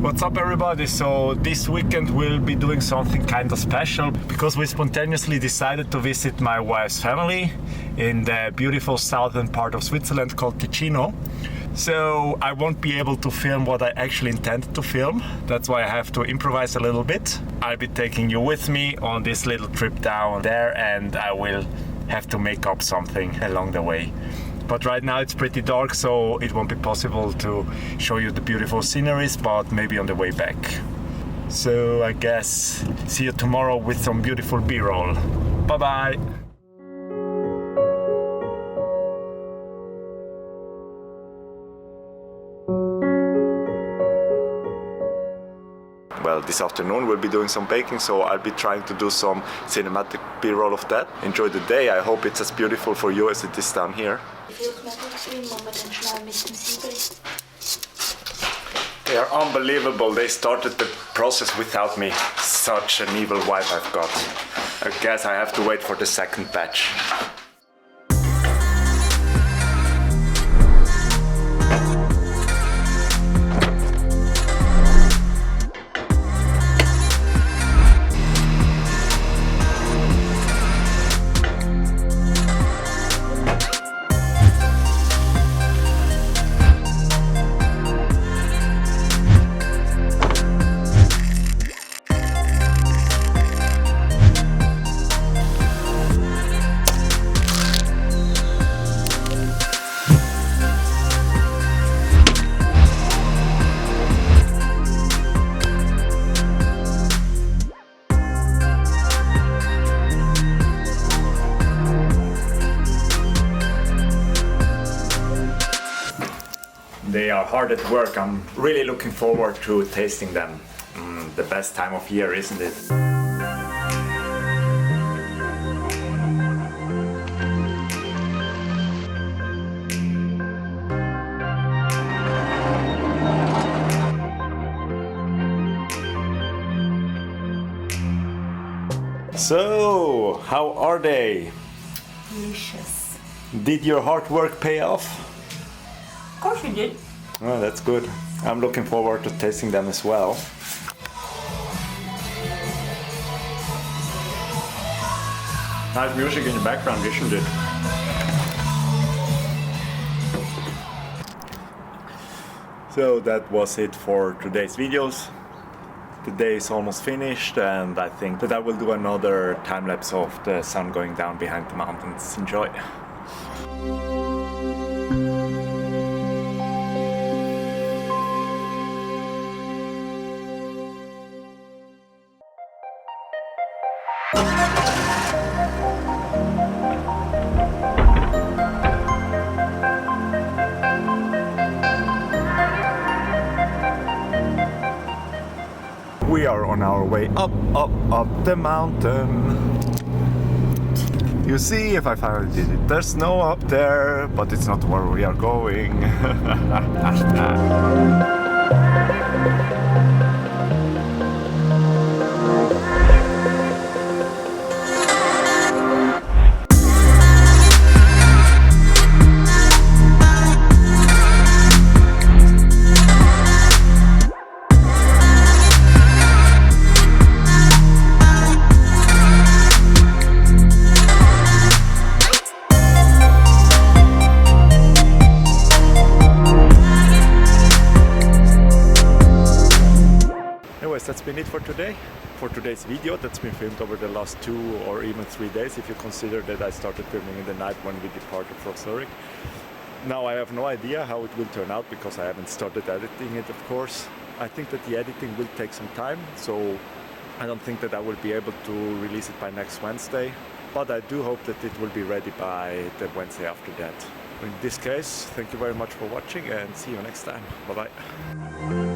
What's up everybody? So this weekend we'll be doing something kind of special because we spontaneously decided to visit my wife's family in the beautiful southern part of Switzerland called Ticino. So I won't be able to film what I actually intended to film. That's why I have to improvise a little bit. I'll be taking you with me on this little trip down there and I will have to make up something along the way. But right now it's pretty dark, so it won't be possible to show you the beautiful sceneries, but maybe on the way back. So I guess see you tomorrow with some beautiful B-roll. Bye bye! Well, this afternoon we'll be doing some baking, so I'll be trying to do some cinematic B-roll of that. Enjoy the day, I hope it's as beautiful for you as it is down here. They are unbelievable, they started the process without me. Such an evil wife I've got. I guess I have to wait for the second batch. They are hard at work. I'm really looking forward to tasting them. The best time of year, isn't it? So, how are they? Delicious. Did your hard work pay off? Of course you did. Oh, that's good. I'm looking forward to tasting them as well. Nice music in the background, isn't it? So that was it for today's videos. The day is almost finished and I think that I will do another time-lapse of the sun going down behind the mountains. Enjoy! We are on our way up the mountain. You see, if I finally did it. There's snow up there, but it's not where we are going. That's been it for today, for today's video. That's been filmed over the last 2 or even 3 days if you consider that I started filming in the night when we departed from Zurich. Now I have no idea how it will turn out because I haven't started editing it, of course. I think that the editing will take some time, so I don't think that I will be able to release it by next Wednesday, but I do hope that it will be ready by the Wednesday after that. In this case, thank you very much for watching and see you next time. Bye bye.